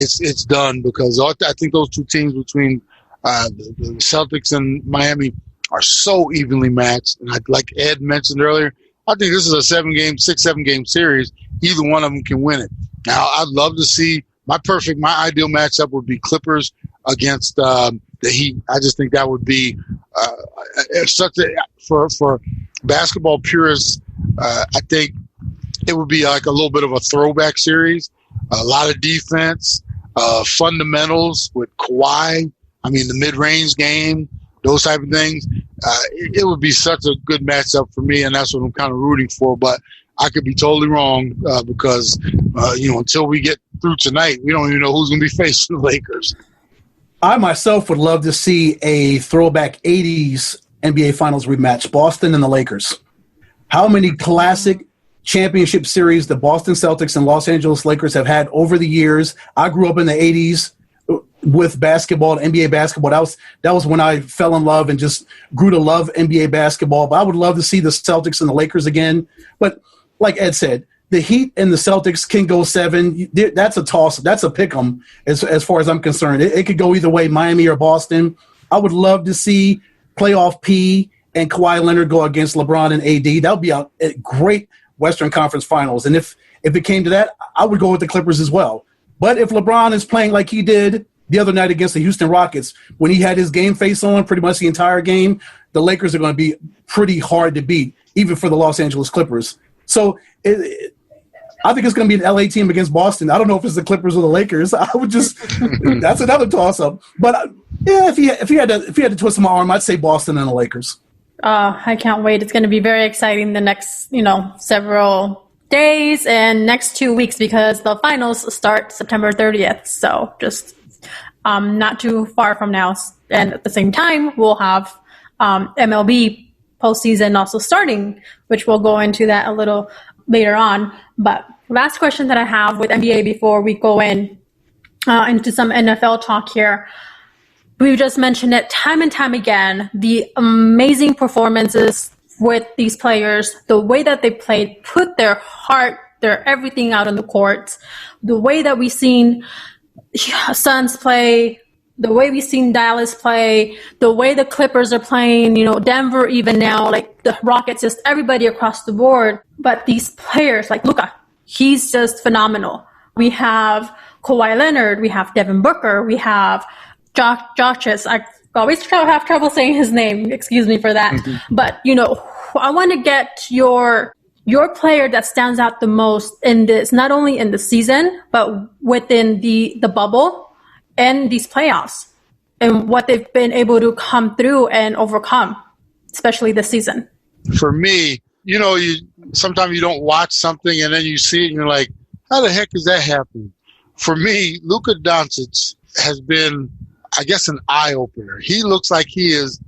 it's done, because I think those two teams between the Celtics and Miami are so evenly matched. And like Ed mentioned earlier, I think this is a 6-7 game series. Either one of them can win it. Now, I'd love to see my ideal matchup would be Clippers against the Heat. I just think that would be for basketball purists. I think it would be like a little bit of a throwback series. A lot of defense, fundamentals with Kawhi. I mean, the mid-range game, those type of things. It would be such a good matchup for me, and that's what I'm kind of rooting for. But I could be totally wrong because, until we get through tonight, we don't even know who's going to be facing the Lakers. I myself would love to see a throwback 80s NBA Finals rematch, Boston and the Lakers. How many classic championship series the Boston Celtics and Los Angeles Lakers have had over the years. I grew up in the 80s with basketball, NBA basketball. That was when I fell in love and just grew to love NBA basketball. But I would love to see the Celtics and the Lakers again. But like Ed said, the Heat and the Celtics can go 7. That's a toss. That's a pick 'em as far as I'm concerned. It could go either way, Miami or Boston. I would love to see playoff P and Kawhi Leonard go against LeBron and AD. That would be a great Western Conference Finals. And if it came to that, I would go with the Clippers as well. But if LeBron is playing like he did the other night against the Houston Rockets, when he had his game face on pretty much the entire game, the Lakers are going to be pretty hard to beat, even for the Los Angeles Clippers. So I think it's going to be an LA team against Boston. I don't know if it's the Clippers or the Lakers. I would just that's another toss-up. But if he had to twist my arm, I'd say Boston and the Lakers. I can't wait. It's going to be very exciting the next, several days and next 2 weeks, because the finals start September 30th. So just not too far from now. And at the same time, we'll have MLB postseason also starting, which we'll go into that a little later on. But last question that I have with NBA before we go into some NFL talk here. We just mentioned it time and time again, the amazing performances with these players, the way that they played, put their heart, their everything out on the court, the way that we've seen Suns play, the way we've seen Dallas play, the way the Clippers are playing, Denver even now, like the Rockets, just everybody across the board. But these players like Luka, he's just phenomenal. We have Kawhi Leonard, we have Devin Booker, we have Josh's, I always have trouble saying his name. Excuse me for that. Mm-hmm. But, I want to get your player that stands out the most in this, not only in the season, but within the bubble and these playoffs and what they've been able to come through and overcome, especially this season. For me, sometimes you don't watch something and then you see it and you're like, how the heck is that happening? For me, Luka Doncic has been, I guess, an eye-opener. He looks like he is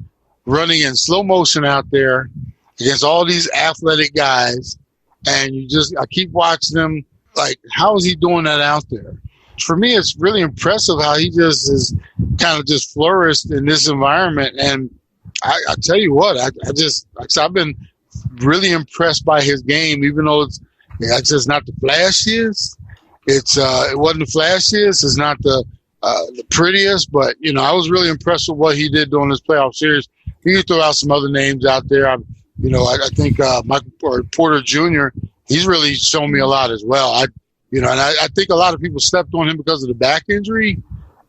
running in slow motion out there against all these athletic guys, and I keep watching him, like, how is he doing that out there? For me, it's really impressive how he just is kind of just flourished in this environment, and I tell you what, I've been really impressed by his game, even though it's just not the flashiest. It wasn't the flashiest. It's not the prettiest, but I was really impressed with what he did during this playoff series. You can throw out some other names out there. I think Michael Porter Jr. He's really shown me a lot as well. I think a lot of people stepped on him because of the back injury.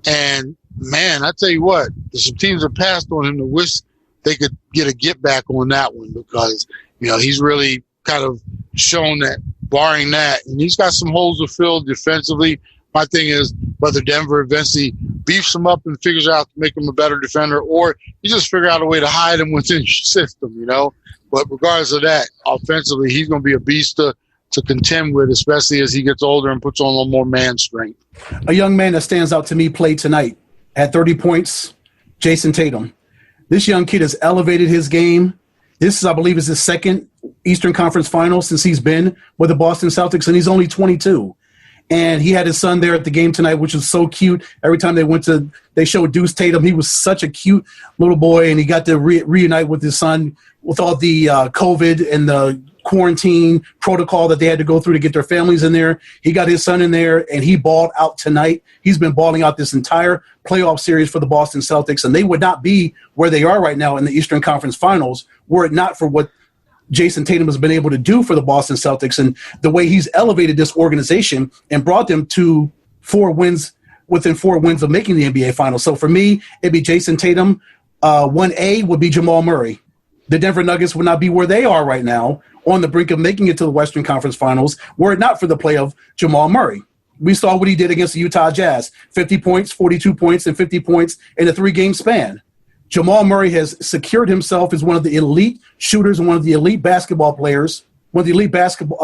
And man, I tell you what, there's some teams that passed on him to wish they could get a get back on that one, because he's really kind of shown that, barring that, and he's got some holes to fill defensively. My thing is whether Denver eventually beefs him up and figures out to make him a better defender, or you just figure out a way to hide him within your system, But regardless of that, offensively, he's going to be a beast to contend with, especially as he gets older and puts on a little more man strength. A young man that stands out to me played tonight, had 30 points, Jason Tatum. This young kid has elevated his game. This is, I believe, is his second Eastern Conference Final since he's been with the Boston Celtics, and he's only 22. And he had his son there at the game tonight, which was so cute. Every time they showed Deuce Tatum, he was such a cute little boy, and he got to reunite with his son with all the COVID and the quarantine protocol that they had to go through to get their families in there. He got his son in there, and he balled out tonight. He's been balling out this entire playoff series for the Boston Celtics, and they would not be where they are right now in the Eastern Conference Finals were it not for what Jason Tatum has been able to do for the Boston Celtics and the way he's elevated this organization and brought them to 4 wins within 4 wins of making the NBA Finals. So for me, it'd be Jason Tatum. 1A would be Jamal Murray. The Denver Nuggets would not be where they are right now on the brink of making it to the Western Conference Finals were it not for the play of Jamal Murray. We saw what he did against the Utah Jazz, 50 points, 42 points, and 50 points in a 3-game span. Jamal Murray has secured himself as one of the elite shooters and one of the elite basketball players, one of the elite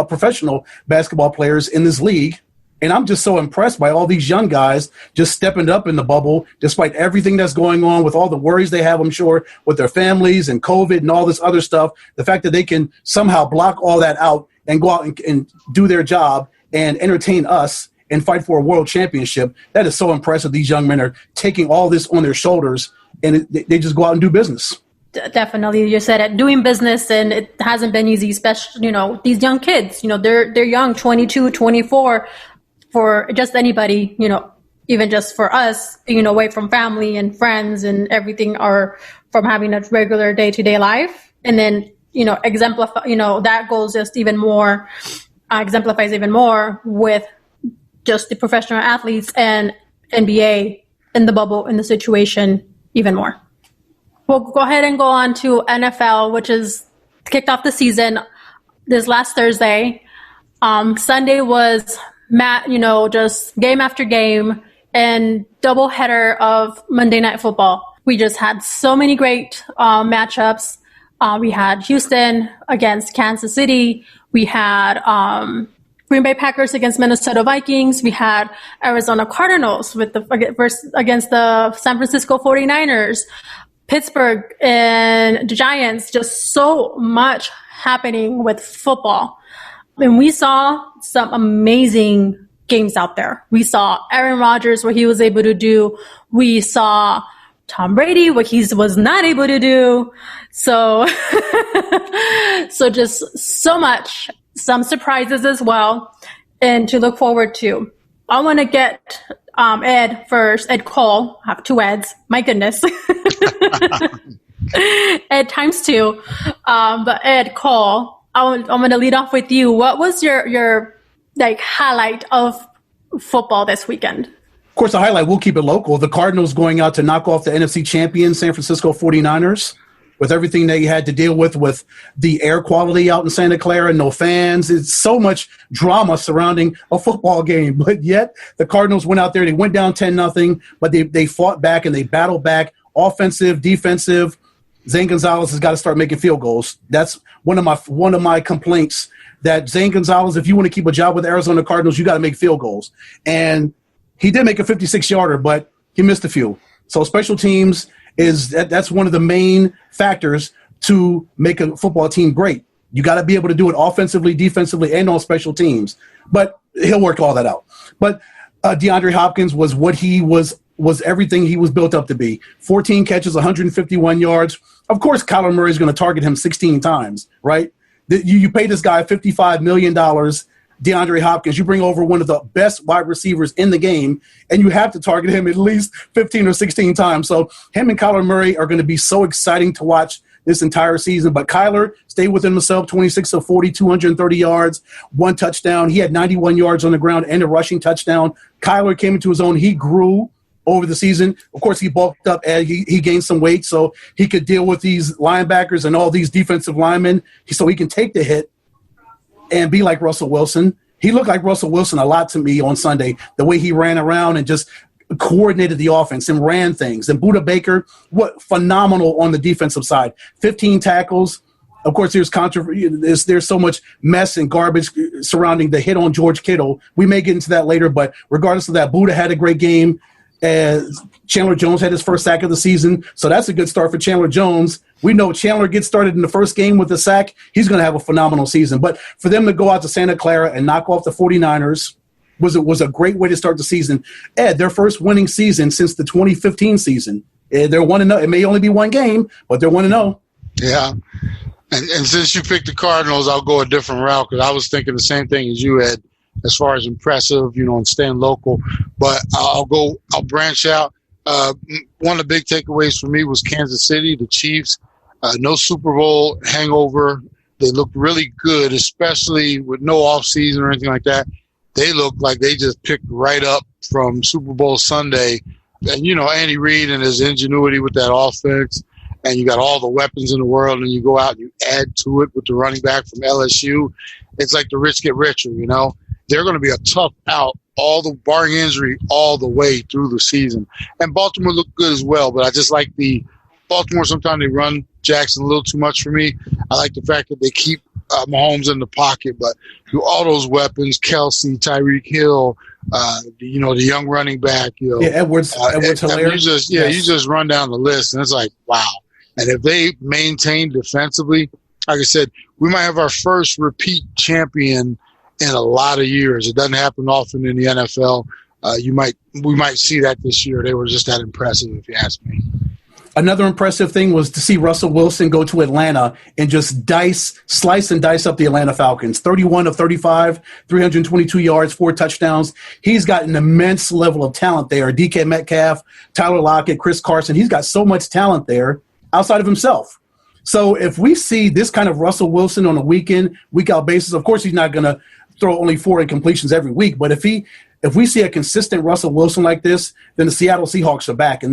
professional basketball players in this league. And I'm just so impressed by all these young guys just stepping up in the bubble, despite everything that's going on with all the worries they have, I'm sure, with their families and COVID and all this other stuff. The fact that they can somehow block all that out and go out and do their job and entertain us and fight for a world championship, that is so impressive. These young men are taking all this on their shoulders, and they just go out and do business. Definitely, you said it, doing business, and it hasn't been easy, especially, these young kids, they're young, 22, 24, for just anybody, even just for us, away from family and friends and everything, or from having a regular day-to-day life. And then, exemplify, that goes just even more, exemplifies even more with just the professional athletes and NBA in the bubble, in the situation, even more. We'll go ahead and go on to NFL, which is kicked off the season this last Thursday. Sunday was just game after game and doubleheader of Monday Night Football. We just had so many great matchups. We had Houston against Kansas City. We had Green Bay Packers against Minnesota Vikings. We had Arizona Cardinals against the San Francisco 49ers. Pittsburgh and the Giants, just so much happening with football. And we saw some amazing games out there. We saw Aaron Rodgers, what he was able to do. We saw Tom Brady, what he was not able to do. So, so just so much, some surprises as well, and to look forward to. I want to get Ed first, Ed Cole. I have 2 Eds. My goodness. Ed times 2. But Ed Cole, I'm going to lead off with you. What was your highlight of football this weekend? Of course, the highlight, we'll keep it local. The Cardinals going out to knock off the NFC champion San Francisco 49ers. With everything they had to deal with the air quality out in Santa Clara, no fans. It's so much drama surrounding a football game. But yet the Cardinals went out there, they went down 10-0, but they fought back and they battled back, offensive, defensive. Zane Gonzalez has got to start making field goals. That's one of my complaints, that Zane Gonzalez, if you want to keep a job with the Arizona Cardinals, you got to make field goals. And he did make a 56-yarder, but he missed a few. So special teams that's one of the main factors to make a football team great. You got to be able to do it offensively, defensively, and on special teams. But he'll work all that out. But DeAndre Hopkins was what he was everything he was built up to be. 14 catches, 151 yards. Of course, Kyler Murray is going to target him 16 times, right? You pay this guy $55 million, DeAndre Hopkins. You bring over one of the best wide receivers in the game, and you have to target him at least 15 or 16 times. So him and Kyler Murray are going to be so exciting to watch this entire season. But Kyler stayed within himself, 26 of 40, 230 yards, 1 touchdown. He had 91 yards on the ground and a rushing touchdown. Kyler came into his own. He grew over the season. Of course, he bulked up, and he gained some weight so he could deal with these linebackers and all these defensive linemen, so he can take the hit and be like Russell Wilson. He looked like Russell Wilson a lot to me on Sunday, the way he ran around and just coordinated the offense and ran things. And Budda Baker, what phenomenal on the defensive side. 15 tackles. Of course, there's controversy. There's so much mess and garbage surrounding the hit on George Kittle. We may get into that later, but regardless of that, Budda had a great game. Chandler Jones had his first sack of the season, so that's a good start for Chandler Jones. We know Chandler gets started in the first game with a sack. He's going to have a phenomenal season. But for them to go out to Santa Clara and knock off the 49ers was a great way to start the season. Ed, their first winning season since the 2015 season. They're 1-0. It may only be one game, but they're 1-0. Yeah. And since you picked the Cardinals, I'll go a different route because I was thinking the same thing as you, Ed, as far as impressive, and staying local. But I'll branch out. One of the big takeaways for me was Kansas City, the Chiefs. No Super Bowl hangover. They looked really good, especially with no offseason or anything like that. They looked like they just picked right up from Super Bowl Sunday. And, Andy Reid and his ingenuity with that offense, and you got all the weapons in the world, and you go out and you add to it with the running back from LSU. It's like the rich get richer, They're going to be a tough out, barring injury, all the way through the season. And Baltimore looked good as well, but I just like the Baltimore. Sometimes they run Jackson a little too much for me. I like the fact that they keep Mahomes in the pocket, but all those weapons, Kelsey, Tyreek Hill, the young running back, Edwards hilarious. You just run down the list, and it's like, wow. And if they maintain defensively, like I said, we might have our first repeat champion in a lot of years. It doesn't happen often in the NFL. We might see that this year. They were just that impressive, if you ask me. Another impressive thing was to see Russell Wilson go to Atlanta and just slice and dice up the Atlanta Falcons. 31 of 35, 322 yards, 4 touchdowns. He's got an immense level of talent there. DK Metcalf, Tyler Lockett, Chris Carson. He's got so much talent there outside of himself. So if we see this kind of Russell Wilson on a week-out basis, of course he's not going to throw only 4 incompletions every week, but if we see a consistent Russell Wilson like this, then the Seattle Seahawks are back. And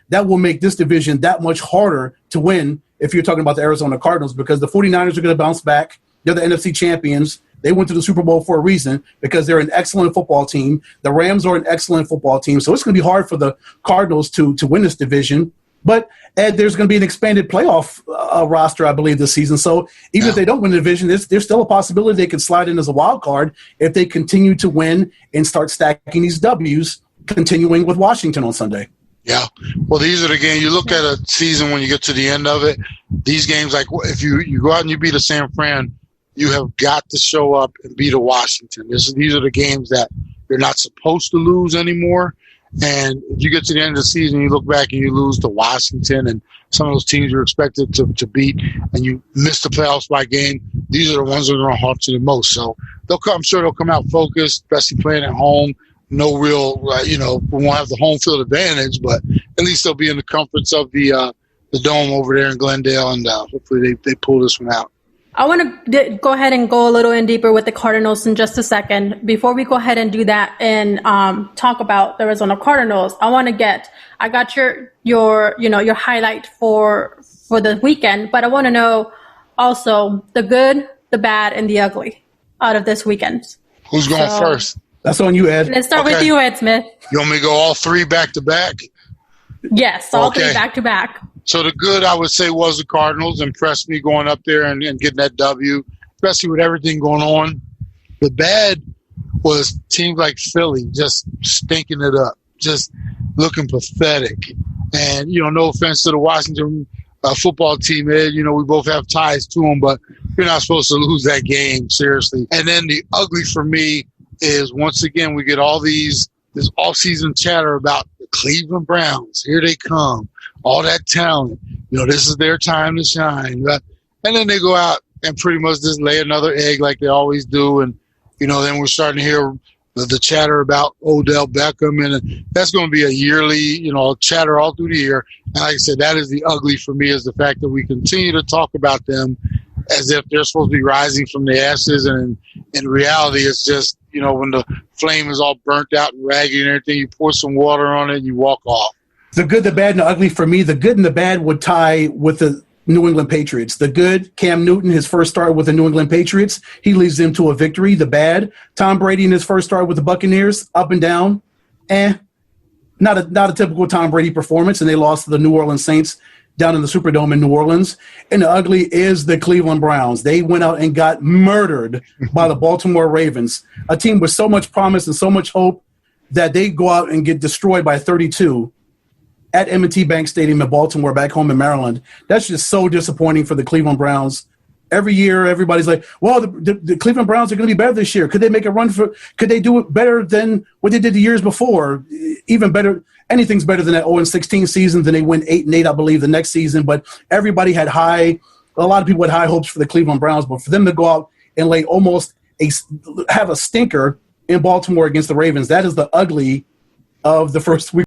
that will make this division that much harder to win if you're talking about the Arizona Cardinals, because the 49ers are going to bounce back. They're the NFC champions. They went to the Super Bowl for a reason because they're an excellent football team. The Rams are an excellent football team. So it's going to be hard for the Cardinals to win this division. But, Ed, there's going to be an expanded playoff roster, I believe, this season. So even if they don't win the division, there's still a possibility they could slide in as a wild card if they continue to win and start stacking these W's, continuing with Washington on Sunday. Yeah. Well, these are the games. You look at a season when you get to the end of it, these games, like if you go out and you beat a San Fran, you have got to show up and beat a Washington. These are the games that you're not supposed to lose anymore. And if you get to the end of the season, you look back and you lose to Washington and some of those teams you're expected to beat, and you miss the playoffs by game, these are the ones that are going to haunt you the most. So I'm sure they'll come out focused, especially playing at home. No real, we won't have the home field advantage, but at least they'll be in the comforts of the dome over there in Glendale, and hopefully they pull this one out. I want to go ahead and go a little in deeper with the Cardinals in just a second. Before we go ahead and do that and talk about the Arizona Cardinals, I got your highlight for the weekend, but I want to know also the good, the bad, and the ugly out of this weekend. Who's going first? That's on you, Ed. Let's start with you, Ed Smith. You want me to go all 3 back to back? Yes, all 3 back to back. So the good, I would say, was the Cardinals. Impressed me going up there and getting that W, especially with everything going on. The bad was teams like Philly just stinking it up, just looking pathetic. And, no offense to the Washington football team, Ed. We both have ties to them, but you're not supposed to lose that game, seriously. And then the ugly for me is, once again, we get all this off-season chatter about the Cleveland Browns. Here they come. All that talent, this is their time to shine. And then they go out and pretty much just lay another egg like they always do. And, then we're starting to hear the chatter about Odell Beckham. And that's going to be a yearly, chatter all through the year. And like I said, that is the ugly for me, is the fact that we continue to talk about them as if they're supposed to be rising from the ashes. And in reality, it's just, when the flame is all burnt out and raggedy and everything, you pour some water on it and you walk off. The good, the bad, and the ugly for me, the good and the bad would tie with the New England Patriots. The good, Cam Newton, his first start with the New England Patriots, he leads them to a victory. The bad, Tom Brady in his first start with the Buccaneers, up and down. Not a typical Tom Brady performance, and they lost to the New Orleans Saints down in the Superdome in New Orleans. And the ugly is the Cleveland Browns. They went out and got murdered by the Baltimore Ravens, a team with so much promise and so much hope that they go out and get destroyed by 32 at M&T Bank Stadium in Baltimore, back home in Maryland. That's just so disappointing for the Cleveland Browns. Every year, everybody's like, well, the Cleveland Browns are going to be better this year. Could they make a run could they do it better than what they did the years before? Even better. Anything's better than that 0-16 season. Then they went 8-8, I believe, the next season. But everybody had high a lot of people had high hopes for the Cleveland Browns, but for them to go out and have a stinker in Baltimore against the Ravens, that is the ugly of the first week